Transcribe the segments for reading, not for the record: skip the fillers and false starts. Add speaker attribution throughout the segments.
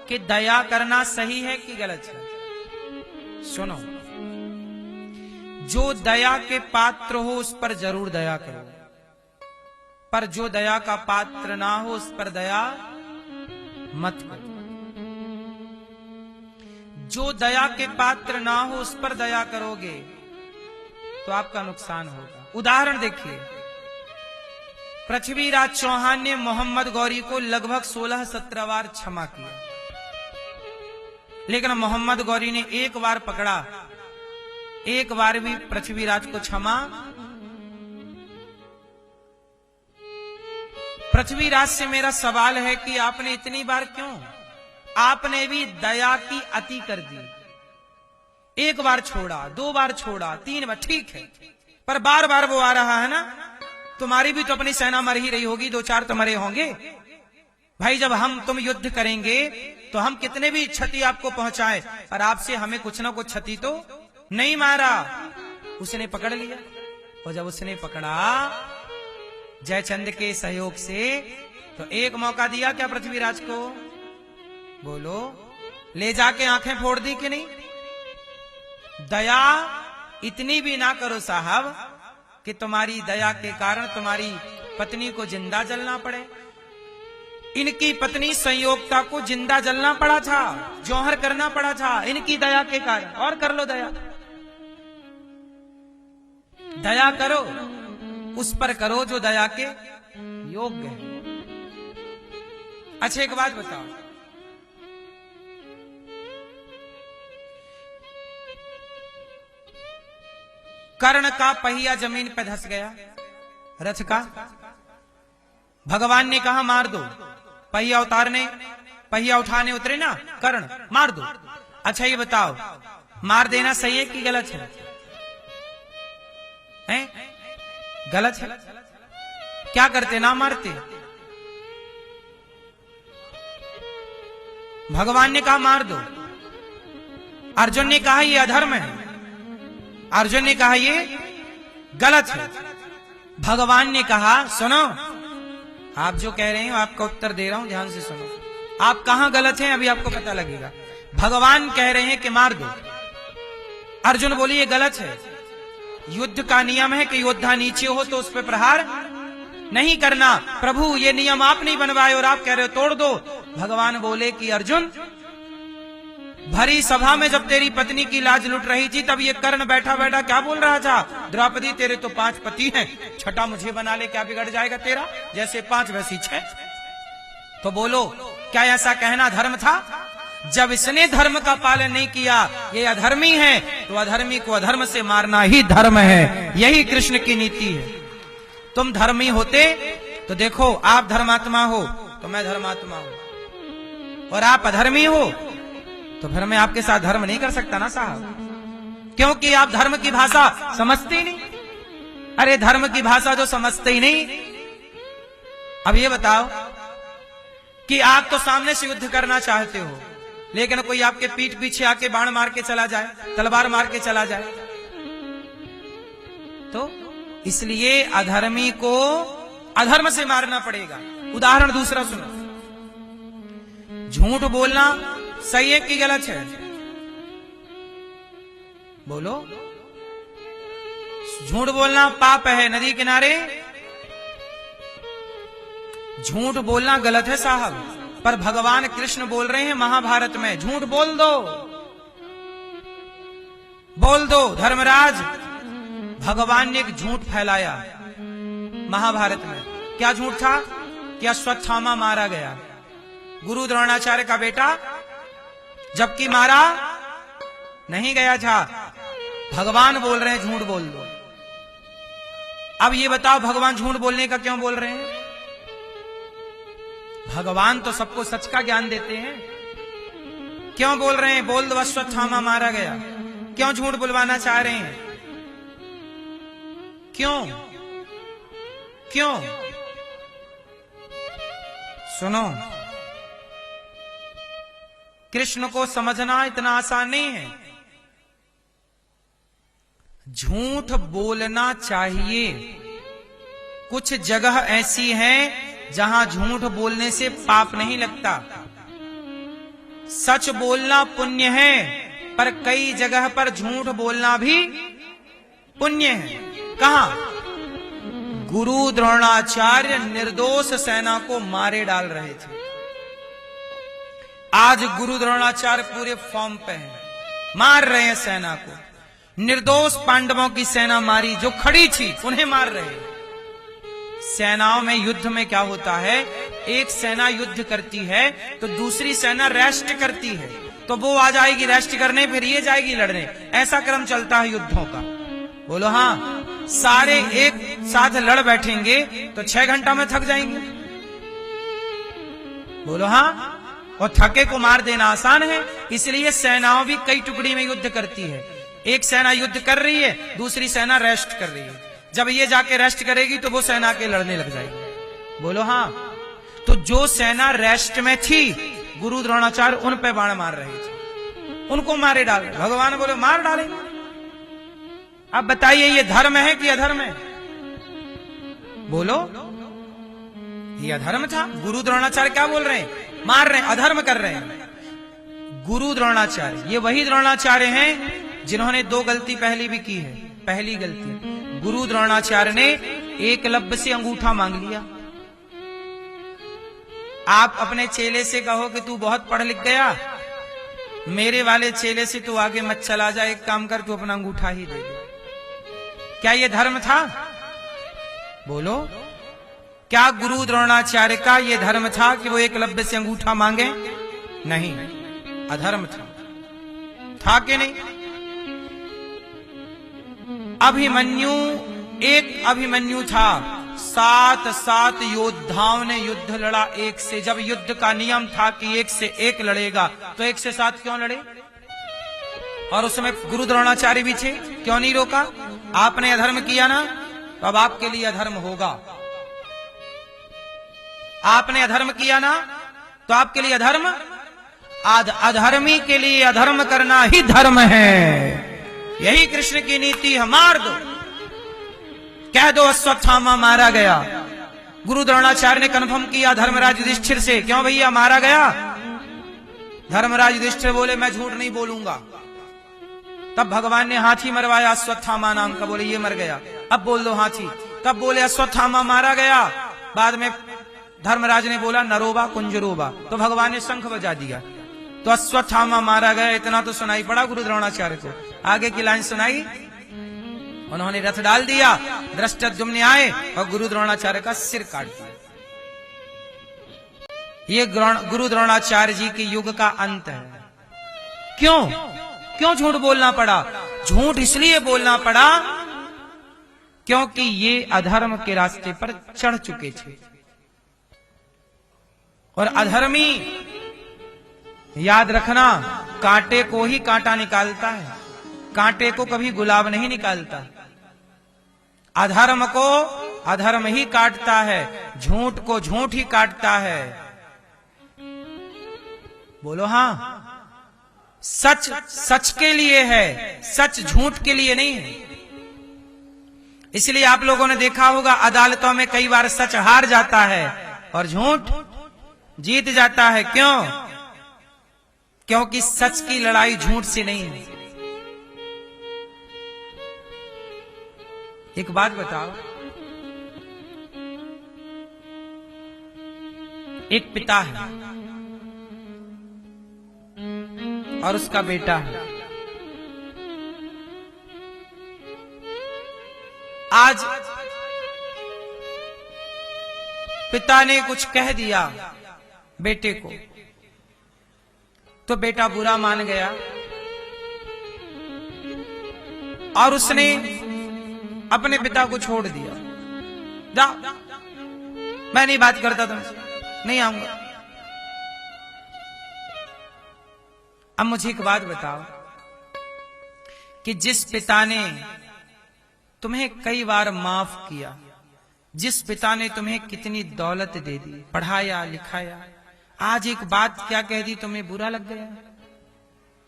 Speaker 1: कि दया करना सही है कि गलत है। सुनो, जो दया के पात्र हो उस पर जरूर दया करो, पर जो दया का पात्र ना हो उस पर दया मत करो। जो दया के पात्र ना हो उस पर दया करोगे तो आपका नुकसान होगा। उदाहरण देखिए, पृथ्वीराज चौहान ने मोहम्मद गौरी को लगभग 16-17 बार क्षमा किया, लेकिन मोहम्मद गौरी ने एक बार पकड़ा, एक बार भी पृथ्वीराज को क्षमा। पृथ्वीराज से मेरा सवाल है कि आपने इतनी बार क्यों? आपने भी दया की अति कर दी। एक बार छोड़ा, 2 बार छोड़ा, 3 बार, ठीक है, पर बार बार वो आ रहा है ना। तुम्हारी भी तो अपनी सेना मर ही रही होगी, 2-4 तो मरे होंगे भाई। जब हम तुम युद्ध करेंगे तो हम कितने भी क्षति आपको पहुंचाए, पर आपसे हमें कुछ ना कुछ क्षति तो नहीं मारा। उसने पकड़ लिया, और जब उसने पकड़ा जयचंद के सहयोग से, तो एक मौका दिया क्या पृथ्वीराज को? बोलो, ले जाके आंखें फोड़ दी कि नहीं? दया इतनी भी ना करो साहब कि तुम्हारी दया के कारण तुम्हारी पत्नी को जिंदा जलना पड़े। इनकी पत्नी संयोगता को जिंदा जलना पड़ा था, जौहर करना पड़ा था इनकी दया के कारण। और कर लो दया, दया करो उस पर करो जो दया के योग्य है। अच्छा, एक बात बताओ, कर्ण का पहिया जमीन पे धंस गया, रथ का। भगवान ने कहा मार दो, पहिया उठाने उतरे ना कर्ण, मार दो। अच्छा ये बताओ, मार देना सही है कि गलत है? हैं? गलत है। क्या करते? ना मारते। भगवान ने कहा मार दो, अर्जुन ने कहा ये अधर्म है, अर्जुन ने कहा ये गलत है। भगवान ने कहा सुनो, आप जो कह रहे हैं आपका उत्तर दे रहा हूं, ध्यान से सुनो। आप कहां गलत हैं अभी आपको पता लगेगा। भगवान कह रहे हैं कि मार दो, अर्जुन बोली ये गलत है। युद्ध का नियम है कि योद्धा नीचे हो तो उस पर प्रहार नहीं करना। प्रभु ये नियम आप नहीं बनवाए और आप कह रहे हो तोड़ दो। भगवान बोले कि अर्जुन, भरी सभा में जब तेरी पत्नी की लाज लुट रही थी तब ये कर्ण बैठा बैठा क्या बोल रहा था? द्रौपदी तेरे तो 5 पति हैं, छठा मुझे बना ले, क्या बिगड़ जाएगा तेरा? जैसे 5 वैसी 6। तो बोलो, क्या ऐसा कहना धर्म था? जब इसने धर्म का पालन नहीं किया, ये अधर्मी है, तो अधर्मी को अधर्म से मारना ही धर्म है। यही कृष्ण की नीति है। तुम धर्मी होते तो देखो, आप धर्मात्मा हो तो मैं धर्मात्मा हूं, और आप अधर्मी हो तो फिर मैं आपके साथ धर्म नहीं कर सकता ना साहब, क्योंकि आप धर्म की भाषा समझते ही नहीं। अरे धर्म की भाषा जो समझते ही नहीं। अब ये बताओ कि आप तो सामने से युद्ध करना चाहते हो, लेकिन कोई आपके पीठ पीछे आके बाण मार के चला जाए, तलवार मार के चला जाए, तो इसलिए अधर्मी को अधर्म से मारना पड़ेगा। उदाहरण दूसरा सुनो, झूठ बोलना सही है कि गलत है? बोलो, झूठ बोलना पाप है। नदी किनारे झूठ बोलना गलत है साहब, पर भगवान कृष्ण बोल रहे हैं महाभारत में, झूठ बोल दो, बोल दो। धर्मराज, भगवान ने एक झूठ फैलाया महाभारत में। क्या झूठ था? कि अश्वत्थामा मारा गया, गुरु द्रोणाचार्य का बेटा, जबकि मारा नहीं गया था। भगवान बोल रहे हैं झूठ बोल दो। अब ये बताओ, भगवान झूठ बोलने का क्यों बोल रहे हैं? भगवान तो सबको सच का ज्ञान देते हैं। क्यों बोल रहे हैं बोल दो अश्वत्थामा मारा गया? क्यों झूठ बुलवाना चाह रहे हैं? क्यों क्यों? सुनो, कृष्ण को समझना इतना आसान नहीं है। झूठ बोलना चाहिए। कुछ जगह ऐसी है जहां झूठ बोलने से पाप नहीं लगता। सच बोलना पुण्य है, पर कई जगह पर झूठ बोलना भी पुण्य है। कहां? गुरु द्रोणाचार्य निर्दोष सेना को मारे डाल रहे थे। आज गुरु द्रोणाचार्य पूरे फॉर्म पे हैं, मार रहे हैं सेना को। निर्दोष पांडवों की सेना मारी, जो खड़ी थी उन्हें मार रहे हैं। सेनाओं में युद्ध में क्या होता है, एक सेना युद्ध करती है तो दूसरी सेना रेस्ट करती है, तो वो आ जाएगी रेस्ट करने, फिर ये जाएगी लड़ने। ऐसा क्रम चलता है युद्धों का। बोलो हाँ। सारे एक साथ लड़ बैठेंगे तो 6 घंटा में थक जाएंगे। बोलो हाँ। और थके को मार देना आसान है, इसलिए सेनाओं भी कई टुकड़ी में युद्ध करती है। एक सेना युद्ध कर रही है, दूसरी सेना रेस्ट कर रही है। जब ये जाके रेस्ट करेगी तो वो सेना के लड़ने लग जाएगी। बोलो हाँ। तो जो सेना रेस्ट में थी, गुरु द्रोणाचार्य उन पे बाण मार रहे थे, उनको मारे डाल। भगवान बोले मार डालेंगे। अब बताइए ये धर्म है कि अधर्म है? बोलो, ये अधर्म था। गुरु द्रोणाचार्य क्या बोल रहे हैं? मार रहे हैं, अधर्म कर रहे हैं। गुरु द्रोणाचार्य ये वही द्रोणाचार्य हैं जिन्होंने 2 गलती पहले भी की है। पहली गलती, गुरु द्रोणाचार्य ने एकलव्य से अंगूठा मांग लिया। आप अपने चेले से कहो कि तू बहुत पढ़ लिख गया, मेरे वाले चेले से तू आगे मत चला जा, एक काम कर तू अपना अंगूठा ही दे दे। क्या ये धर्म था? बोलो, क्या गुरु द्रोणाचार्य का ये धर्म था कि वो एकलव्य से अंगूठा मांगे? नहीं, अधर्म था कि नहीं? अभिमन्यु था। 7 योद्धाओं ने युद्ध लड़ा एक से। जब युद्ध का नियम था कि 1 से 1 लड़ेगा, तो 1 से 7 क्यों लड़े? और उस समय गुरु द्रोणाचार्य भी थे, क्यों नहीं रोका? आपने अधर्म किया ना, तो अब आपके लिए अधर्म होगा। आपने अधर्म किया ना, तो आपके लिए अधर्म। अधर्मी के लिए अधर्म करना ही धर्म है। यही कृष्ण की नीति है। मार दो, कह दो अश्वत्थामा मारा गया। गुरु द्रोणाचार्य ने कन्फर्म किया धर्मराज युधिष्ठिर से, क्यों भैया मारा गया? धर्मराज युधिष्ठिर बोले मैं झूठ नहीं बोलूंगा। तब भगवान ने हाथी मरवाया अश्वत्थामा नाम का, बोले ये मर गया। अब बोल दो हाथी। तब बोले अश्वत्थामा मारा गया। बाद में धर्मराज ने बोला नरोबा कुंजरोबा, तो भगवान ने शंख बजा दिया, तो अश्वत्थामा मारा गया। इतना तो सुनाई पड़ा गुरु द्रोणाचार्य को। आगे की लाइन सुनाई, उन्होंने रथ डाल दिया, धृष्टद्युम्न आए और गुरु द्रोणाचार्य का सिर काट दिया। ये गुरु द्रोणाचार्य जी के युग का अंत है। क्यों झूठ बोलना पड़ा? झूठ इसलिए बोलना पड़ा क्योंकि ये अधर्म के रास्ते पर चढ़ चुके थे। और अधर्मी, याद रखना, कांटे को ही कांटा निकालता है, कांटे को कभी गुलाब नहीं निकालता। अधर्म को अधर्म ही काटता है, झूठ को झूठ ही काटता है। बोलो हाँ। सच सच के लिए है, सच झूठ के लिए नहीं है। इसलिए आप लोगों ने देखा होगा अदालतों में कई बार सच हार जाता है और झूठ जीत जाता है। क्यों? क्योंकि सच की लड़ाई झूठ से नहीं है। एक बात बताओ, एक पिता है और उसका बेटा है। आज पिता ने कुछ कह दिया बेटे को, तो बेटा बुरा मान गया और उसने अपने पिता को छोड़ दिया। जा, मैं नहीं बात करता तुमसे, नहीं आऊंगा। अब मुझे एक बात बताओ कि जिस पिता ने तुम्हें कई बार माफ किया, जिस पिता ने तुम्हें कितनी दौलत दे दी, पढ़ाया लिखाया, आज एक बात क्या कह दी, तुम्हें बुरा लग गया,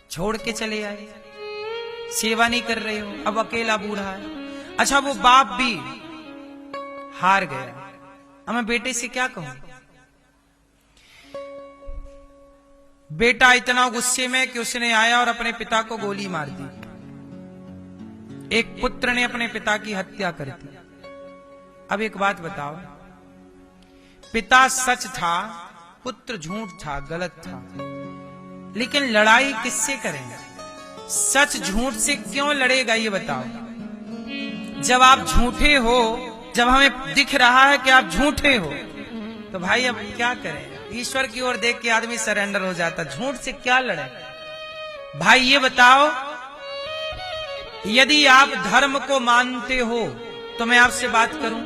Speaker 1: छोड़ के चले आए, सेवा नहीं कर रहे हो, अब अकेला बूढ़ा है। अच्छा, वो बाप भी हार गया। अब मैं बेटे से क्या कहूं? बेटा इतना गुस्से में कि उसने आया और अपने पिता को गोली मार दी। एक पुत्र ने अपने पिता की हत्या कर दी। अब एक बात बताओ, पिता सच था, पुत्र झूठ था, गलत था, लेकिन लड़ाई किससे करेंगे? सच झूठ से क्यों लड़ेगा ये बताओ। जब आप झूठे हो, जब हमें दिख रहा है कि आप झूठे हो, तो भाई अब क्या करें? ईश्वर की ओर देख के आदमी सरेंडर हो जाता। झूठ से क्या लड़े? भाई ये बताओ, यदि आप धर्म को मानते हो तो मैं आपसे बात करूं,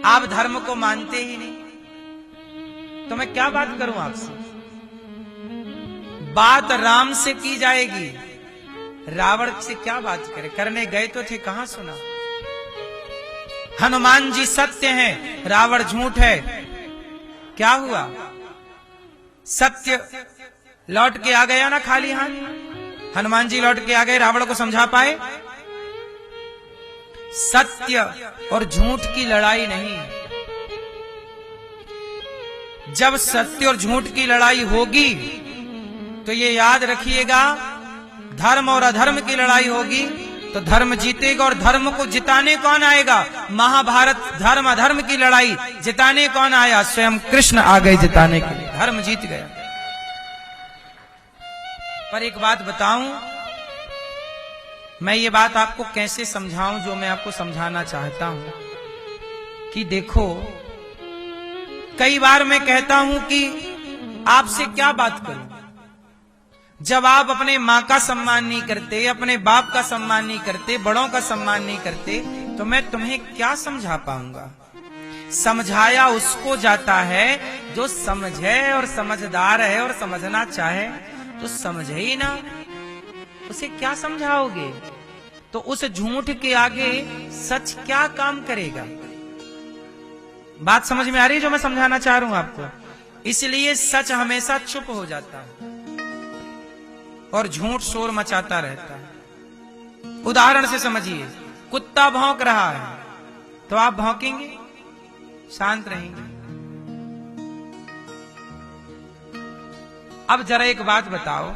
Speaker 1: आप धर्म को मानते ही नहीं तो मैं क्या बात करूं आपसे? बात राम से की जाएगी, रावण से क्या बात करें? करने गए तो थे, कहां सुना? हनुमान जी सत्य हैं, रावण झूठ है। क्या हुआ? सत्य लौट के आ गया ना खाली हाथ। हनुमान जी लौट के आ गए, रावण को समझा पाए? सत्य और झूठ की लड़ाई नहीं। जब सत्य और झूठ की लड़ाई होगी तो ये याद रखिएगा, धर्म और अधर्म की लड़ाई होगी तो धर्म जीतेगा। और धर्म को जिताने कौन आएगा? महाभारत धर्म अधर्म की लड़ाई जिताने कौन आया? स्वयं कृष्ण आ गए जिताने के लिए, धर्म जीत गया। पर एक बात बताऊं, मैं ये बात आपको कैसे समझाऊं जो मैं आपको समझाना चाहता हूं कि देखो, कई बार मैं कहता हूं कि आपसे क्या बात करूं। जब आप अपने माँ का सम्मान नहीं करते, अपने बाप का सम्मान नहीं करते, बड़ों का सम्मान नहीं करते, तो मैं तुम्हें क्या समझा पाऊंगा? समझाया उसको जाता है जो समझे और समझदार है और समझना चाहे, तो समझे ही ना, उसे क्या समझाओगे? तो उस झूठ के आगे सच क्या काम करेगा? बात समझ में आ रही है जो मैं समझाना चाह रहा हूं आपको? इसलिए सच हमेशा चुप हो जाता है और झूठ शोर मचाता रहता है। उदाहरण से समझिए, कुत्ता भौंक रहा है तो आप भौंकेंगे? शांत रहेंगे? अब जरा एक बात बताओ,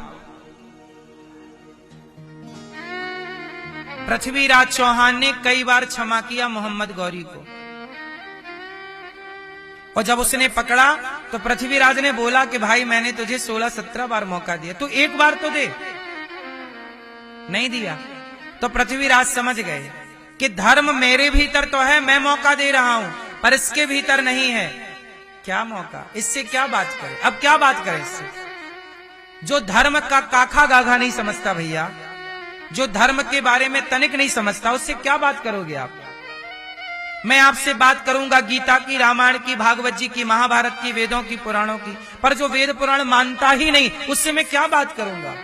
Speaker 1: पृथ्वीराज चौहान ने कई बार क्षमा किया मोहम्मद गौरी को, और जब उसने पकड़ा तो पृथ्वीराज ने बोला कि भाई मैंने तुझे 16-17 बार मौका दिया, तू एक बार तो दे। नहीं दिया तो पृथ्वीराज समझ गए कि धर्म मेरे भीतर तो है, मैं मौका दे रहा हूं, पर इसके भीतर नहीं है। क्या मौका? इससे क्या बात करें? अब क्या बात करें इससे? जो धर्म का काखा गाघा नहीं समझता भैया, जो धर्म के बारे में तनिक नहीं समझता, उससे क्या बात करोगे आप? मैं आपसे बात करूंगा गीता की, रामायण की, भागवत जी की, महाभारत की, वेदों की, पुराणों की, पर जो वेद पुराण मानता ही नहीं उससे मैं क्या बात करूंगा?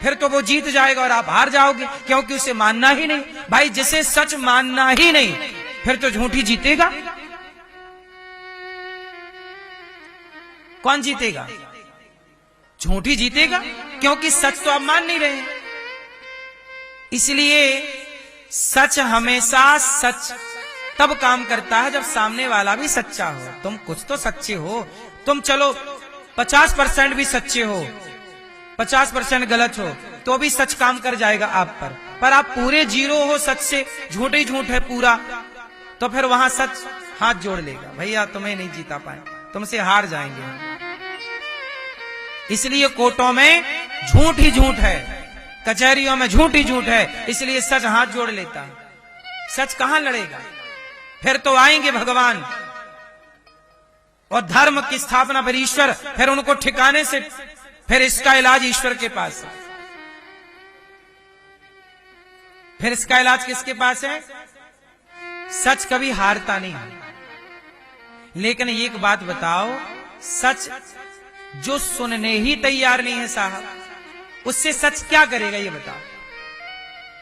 Speaker 1: फिर तो वो जीत जाएगा और आप हार जाओगे, क्योंकि उसे मानना ही नहीं। भाई जिसे सच मानना ही नहीं, फिर तो झूठी जीतेगा। कौन जीतेगा? झूठी जीतेगा, क्योंकि सच तो आप मान नहीं रहे। इसलिए सच हमेशा सच तब काम करता है जब सामने वाला भी सच्चा हो। तुम कुछ तो सच्चे हो, तुम चलो 50% भी सच्चे हो, 50% गलत हो, तो भी सच काम कर जाएगा आप पर आप पूरे 0 हो सच से, झूठ ही झूठ है पूरा, तो फिर वहां सच हाथ जोड़ लेगा, भैया तुम्हें नहीं जीता पाए, तुमसे हार जाएंगे। इसलिए कोर्टों में झूठ ही झूठ है, कचहरियों में झूठ ही झूठ है, इसलिए सच हाथ जोड़ लेता है। सच कहां लड़ेगा? फिर तो आएंगे भगवान और धर्म की स्थापना पर ईश्वर, फिर उनको ठिकाने से, फिर इसका इलाज ईश्वर के पास है। फिर इसका इलाज किसके पास है? सच कभी हारता नहीं है। लेकिन एक बात बताओ, सच जो सुनने ही तैयार नहीं है साहब, उससे सच क्या करेगा ये बताओ?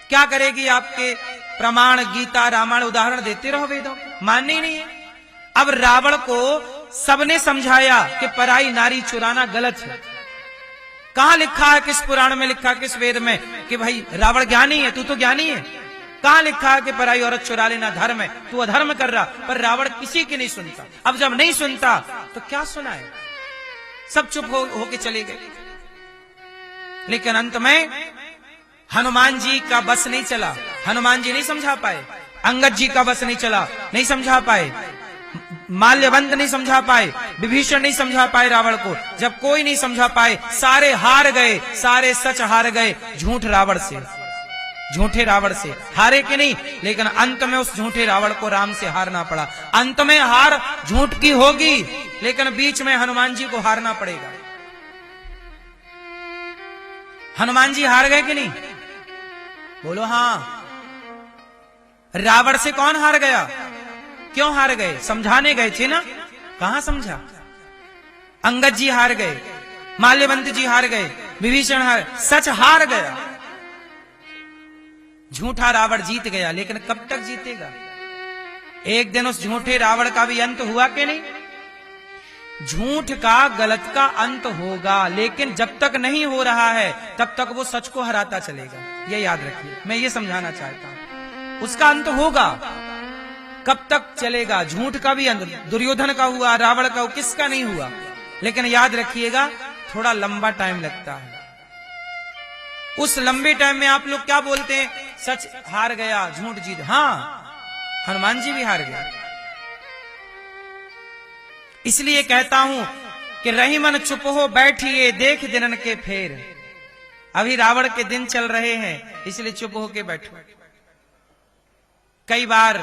Speaker 1: क्या करेगी? आपके प्रमाण गीता रामायण उदाहरण देते रहो, वेदों मानने ही नहीं है। अब रावण को सबने समझाया कि पराई नारी चुराना गलत है। कहां लिखा है? किस पुराण में लिखा, किस वेद में कि भाई रावण ज्ञानी है, तू तो ज्ञानी है? कहां लिखा है कि पराई औरत चुरा लेना धर्म है? तू अधर्म कर रहा। पर रावण किसी की नहीं सुनता। अब जब नहीं सुनता तो क्या सुनाए? सब चुप होके चले गए। लेकिन अंत में हनुमान जी का बस नहीं चला, हनुमान जी नहीं समझा पाए, अंगद जी का बस नहीं चला, नहीं समझा पाए, माल्यवंत नहीं समझा पाए, विभीषण नहीं समझा पाए रावण को। जब कोई नहीं समझा पाए, सारे हार गए, सारे सच हार गए झूठ रावण से, झूठे रावण से हारे कि नहीं, लेकिन अंत में उस झूठे रावण को राम से हारना पड़ा। अंत में हार झूठ की होगी, लेकिन बीच में हनुमान जी को हारना पड़ेगा। हनुमान जी हार गए कि नहीं? बोलो हाँ। रावण से कौन हार गया? क्यों हार गए? समझाने गए थे ना, कहां समझा? अंगद जी हार गए, माल्यवंत जी हार गए, विभीषण हार, सच हार गया, झूठा रावण जीत गया। लेकिन कब तक जीतेगा? एक दिन उस झूठे रावण का भी अंत हुआ कि नहीं? झूठ का, गलत का अंत होगा, लेकिन जब तक नहीं हो रहा है तब तक वो सच को हराता चलेगा। ये याद रखिए, मैं ये समझाना चाहता हूं। उसका अंत होगा, कब तक चलेगा? झूठ का भी अंत, दुर्योधन का हुआ, रावण का, किसका नहीं हुआ? लेकिन याद रखिएगा थोड़ा लंबा टाइम लगता है। उस लंबे टाइम में आप लोग क्या बोलते हैं? सच हार गया, झूठ जीत। हाँ, हनुमान जी भी हार गए। इसलिए कहता हूं कि रही मन चुप हो बैठिए, देख दिनन के फेर। अभी रावण के दिन चल रहे हैं, इसलिए चुप होके बैठो। कई बार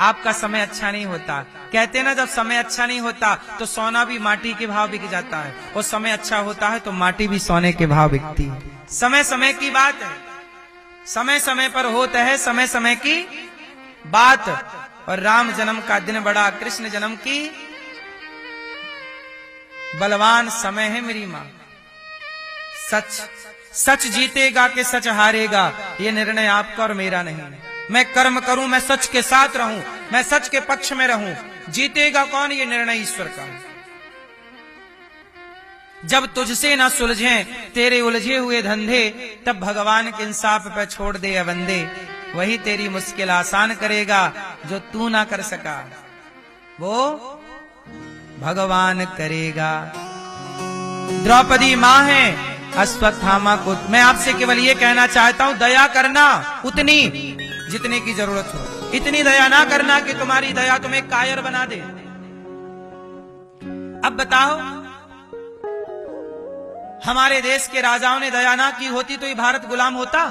Speaker 1: आपका समय अच्छा नहीं होता, कहते ना जब समय अच्छा नहीं होता तो सोना भी माटी के भाव बिक जाता है, और समय अच्छा होता है तो माटी भी सोने के भाव बिकती है। समय समय की बात है, समय समय पर होता है समय समय की बात। और राम जन्म का दिन बड़ा, कृष्ण जन्म की बलवान समय है मेरी मां। सच सच जीतेगा कि सच हारेगा, ये निर्णय आपका और मेरा नहीं। मैं कर्म करूं, मैं सच के साथ रहूं, मैं सच के पक्ष में रहूं, जीतेगा कौन, ये निर्णय ईश्वर का। जब तुझसे ना सुलझे तेरे उलझे हुए धंधे, तब भगवान के इंसाफ पे छोड़ दे बंदे। वही तेरी मुश्किल आसान करेगा जो तू ना कर सका, वो भगवान करेगा। द्रौपदी मां है, अश्वत्थामा को मैं आपसे केवल ये कहना चाहता हूं, दया करना उतनी जितने की जरूरत हो, इतनी दया ना करना कि तुम्हारी दया तुम्हें कायर बना दे। अब बताओ, हमारे देश के राजाओं ने दया ना की होती तो ये भारत गुलाम होता?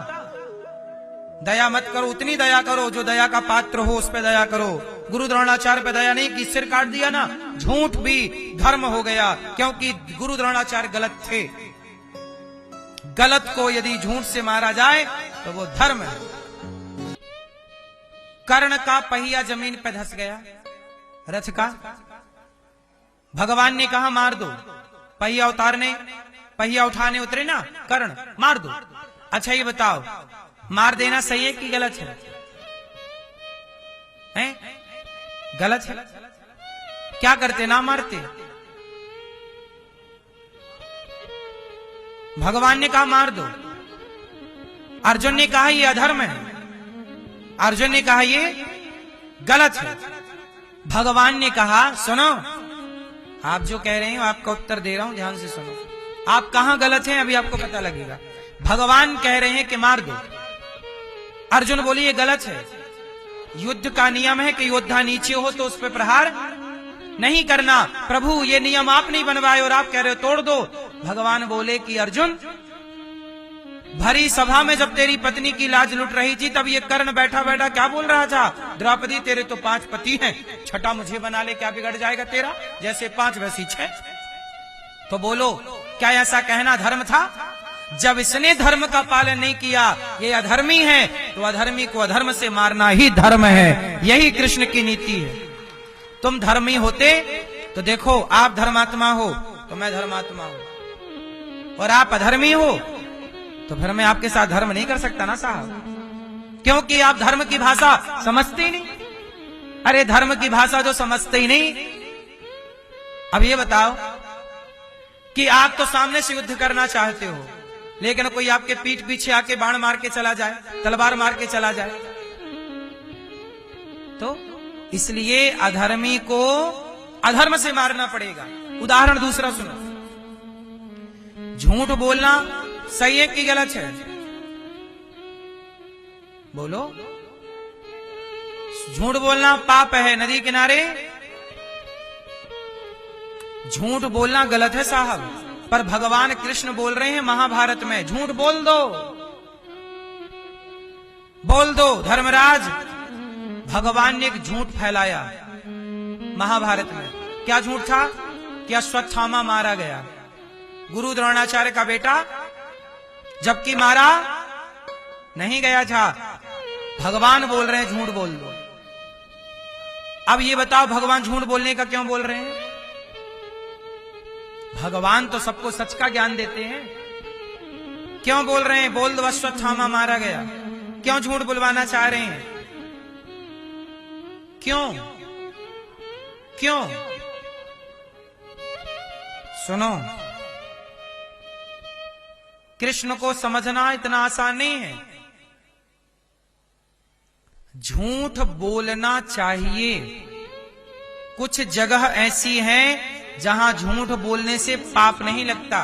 Speaker 1: दया मत करो, उतनी दया करो जो दया का पात्र हो, उस पे दया करो। गुरु द्रोणाचार्य पे दया नहीं की, सिर काट दिया ना, झूठ भी धर्म हो गया, क्योंकि गुरु द्रोणाचार्य गलत थे। गलत को यदि झूठ से मारा जाए तो वो धर्म है। कर्ण का पहिया जमीन पे धंस गया, रथ का, भगवान ने कहा मार दो। पहिया उठाने उतरे ना कर्ण, मार दो। अच्छा ये बताओ, मार देना सही है कि गलत है? हैं? गलत है। क्या करते? ना मारते। भगवान ने कहा मार दो। अर्जुन ने कहा ये अधर्म है, अर्जुन ने कहा ये गलत है। भगवान ने कहा सुनो, आप जो कह रहे हैं आपका उत्तर दे रहा हूं, ध्यान से सुनो। आप कहां गलत हैं अभी आपको पता लगेगा। भगवान कह रहे हैं कि मार दो, अर्जुन बोली ये गलत है। युद्ध का नियम है कि योद्धा नीचे हो तो उस पर प्रहार नहीं करना। प्रभु ये नियम आप नहीं बनवाए और आप कह रहे हो तोड़ दो। भगवान बोले कि अर्जुन, भरी सभा में जब तेरी पत्नी की लाज लुट रही थी तब ये कर्ण बैठा बैठा क्या बोल रहा था? द्रौपदी तेरे तो 5 पति हैं, छठा मुझे बना ले, क्या बिगड़ जाएगा तेरा? जैसे 5 वैसी 6। तो बोलो क्या ऐसा कहना धर्म था? जब इसने धर्म का पालन नहीं किया, ये अधर्मी है, तो अधर्मी को अधर्म से मारना ही धर्म है। यही कृष्ण की नीति है। तुम धर्मी होते तो देखो, आप धर्मात्मा हो तो मैं धर्मात्मा हूं, और आप अधर्मी हो तो फिर मैं आपके साथ धर्म नहीं कर सकता ना साहब, क्योंकि आप धर्म की भाषा समझते ही नहीं। अरे धर्म की भाषा जो समझते ही नहीं। अब ये बताओ कि आप तो सामने से युद्ध करना चाहते हो, लेकिन कोई आपके पीठ पीछे आके बाण मार के चला जाए, तलवार मार के चला जाए, तो इसलिए अधर्मी को अधर्म से मारना पड़ेगा। उदाहरण दूसरा सुनो। झूठ बोलना सही है कि गलत है? बोलो। झूठ बोलना पाप है नदी किनारे, झूठ बोलना गलत है साहब। पर भगवान कृष्ण बोल रहे हैं महाभारत में, झूठ बोल दो, बोल दो। धर्मराज, भगवान ने एक झूठ फैलाया महाभारत में। क्या झूठ था? कि अश्वत्थामा मारा गया, गुरु द्रोणाचार्य का बेटा, जबकि मारा नहीं गया था। भगवान बोल रहे हैं झूठ बोल दो। अब ये बताओ भगवान झूठ बोलने का क्यों बोल रहे हैं? भगवान तो सबको सच का ज्ञान देते हैं, क्यों बोल रहे हैं बोल दो अश्वत्थामा मारा गया? क्यों झूठ बुलवाना चाह रहे हैं? क्यों क्यों? सुनो, कृष्ण को समझना इतना आसान नहीं है। झूठ बोलना चाहिए। कुछ जगह ऐसी हैं जहां झूठ बोलने से पाप नहीं लगता।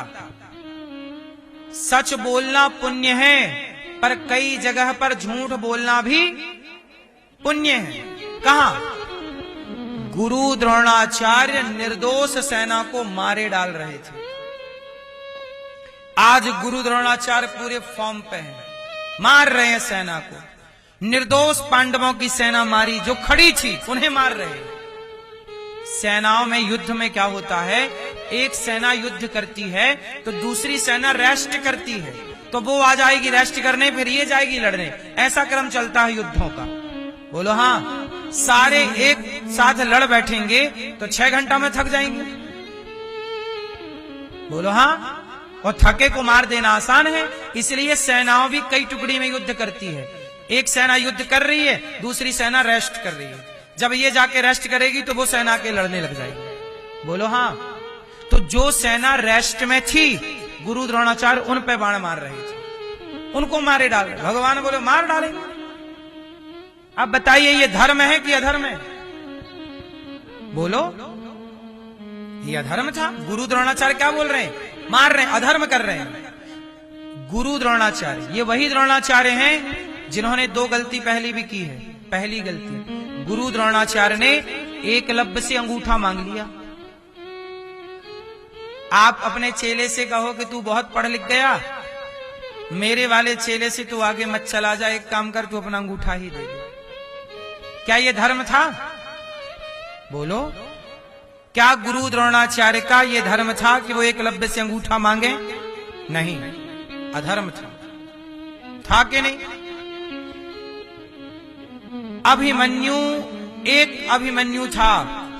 Speaker 1: सच बोलना पुण्य है, पर कई जगह पर झूठ बोलना भी पुण्य है। कहां? गुरु द्रोणाचार्य निर्दोष सेना को मारे डाल रहे थे। आज गुरु द्रोणाचार्य पूरे फॉर्म पे हैं, मार रहे हैं सेना को। निर्दोष पांडवों की सेना मारी, जो खड़ी थी उन्हें मार रहे हैं। सेनाओं में युद्ध में क्या होता है, एक सेना युद्ध करती है तो दूसरी सेना रेस्ट करती है, तो वो आ जाएगी रेस्ट करने, फिर ये जाएगी लड़ने। ऐसा क्रम चलता है युद्धों का। बोलो हाँ। सारे एक साथ लड़ बैठेंगे तो 6 घंटा में थक जाएंगे। बोलो हाँ। और थके को मार देना आसान है, इसलिए सेनाओं भी कई टुकड़ी में युद्ध करती है। एक सेना युद्ध कर रही है, दूसरी सेना रेस्ट कर रही है। जब ये जाके रेस्ट करेगी तो वो सेना के लड़ने लग जाएगी। बोलो हाँ। तो जो सेना रेस्ट में थी, गुरु द्रोणाचार्य उन पे बाण मार रहे थे, उनको मारे डाल रहे। भगवान बोले मार डालेंगे। अब बताइए ये धर्म है कि अधर्म है? बोलो। ये अधर्म था। गुरु द्रोणाचार्य क्या बोल रहे हैं? मार रहे हैं, अधर्म कर रहे हैं। गुरु द्रोणाचार्य, ये वही द्रोणाचार्य हैं जिन्होंने 2 गलती पहले भी की है। पहली गलती, गुरु द्रोणाचार्य ने एकलव्य से अंगूठा मांग लिया। आप अपने चेले से कहो कि तू बहुत पढ़ लिख गया, मेरे वाले चेले से तू आगे मत चला जा, एक काम कर तू अपना अंगूठा ही दे दे। क्या ये धर्म था? बोलो। क्या गुरु द्रोणाचार्य का ये धर्म था कि वो एकलव्य से अंगूठा मांगे? नहीं, अधर्म था कि नहीं? अभिमन्यु, एक अभिमन्यु था,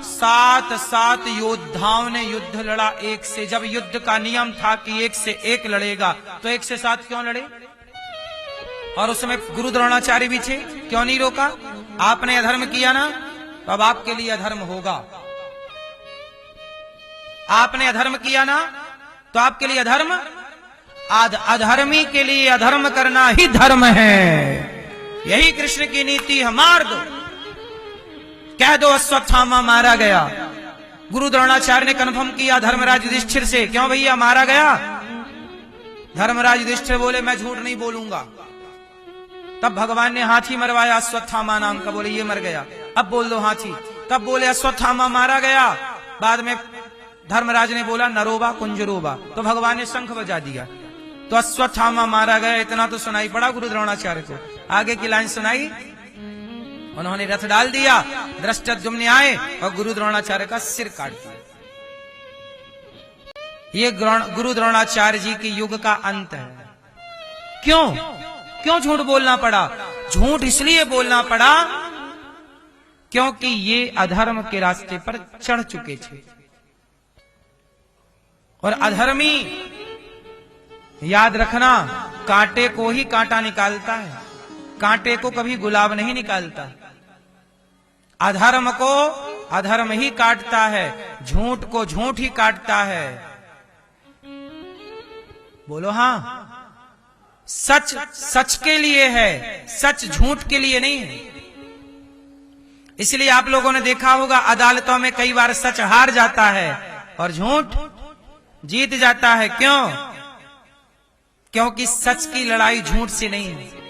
Speaker 1: 7 योद्धाओं ने युद्ध लड़ा एक से। जब युद्ध का नियम था कि 1 से 1 लड़ेगा, तो 1 से 7 क्यों लड़े? और उसमें गुरु द्रोणाचार्य भी थे, क्यों नहीं रोका? आपने अधर्म किया ना, तो अब आपके लिए अधर्म होगा। आपने अधर्म किया ना, तो आपके लिए अधर्म। अधर्मी के लिए अधर्म करना ही धर्म है। यही कृष्ण की नीति है। मार दो, कह दो अश्वत्थामा मारा गया। गुरु द्रोणाचार्य ने कन्फर्म किया धर्मराज युधिष्ठिर से, क्यों भैया मारा गया? धर्मराज युधिष्ठिर बोले मैं झूठ नहीं बोलूंगा। तब भगवान ने हाथी मरवाया अश्वत्थामा नाम का, बोले ये मर गया। अब बोल दो हाथी। तब बोले अश्वत्थामा मारा गया। बाद में धर्मराज ने बोला नरोबा कुंजरोबा, तो भगवान ने शंख बजा दिया, तो अश्वत्थामा मारा गया। इतना तो सुनाई पड़ा गुरु द्रोणाचार्य को। आगे की लाइन सुनाई, उन्होंने रथ डाल दिया, धृष्टद्युम्न आए और गुरु द्रोणाचार्य का सिर काट दिया। ये गुरु द्रोणाचार्य जी के युग का अंत है। क्यों झूठ बोलना पड़ा? झूठ इसलिए बोलना पड़ा क्योंकि ये अधर्म के रास्ते पर चढ़ चुके थे। और अधर्मी, याद रखना, कांटे को ही कांटा निकालता है, कांटे को कभी गुलाब नहीं निकालता। अधर्म को अधर्म ही काटता है, झूठ को झूठ ही काटता है। बोलो हाँ। सच सच के लिए है, सच झूठ के लिए नहीं है। इसलिए आप लोगों ने देखा होगा अदालतों में कई बार सच हार जाता है और झूठ जीत जाता है। क्यों? क्योंकि सच की लड़ाई झूठ से नहीं है।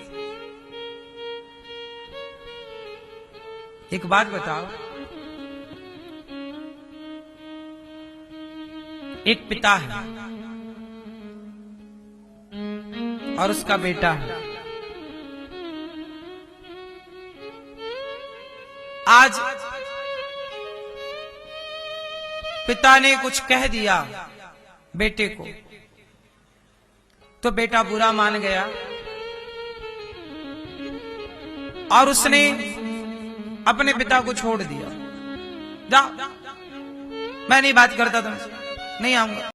Speaker 1: एक बात बताओ, एक पिता है और उसका बेटा है। आज पिता ने कुछ कह दिया बेटे को, तो बेटा बुरा मान गया और उसने अपने पिता को छोड़ दिया। जा, मैं नहीं बात करता तुमसे, नहीं आऊंगा।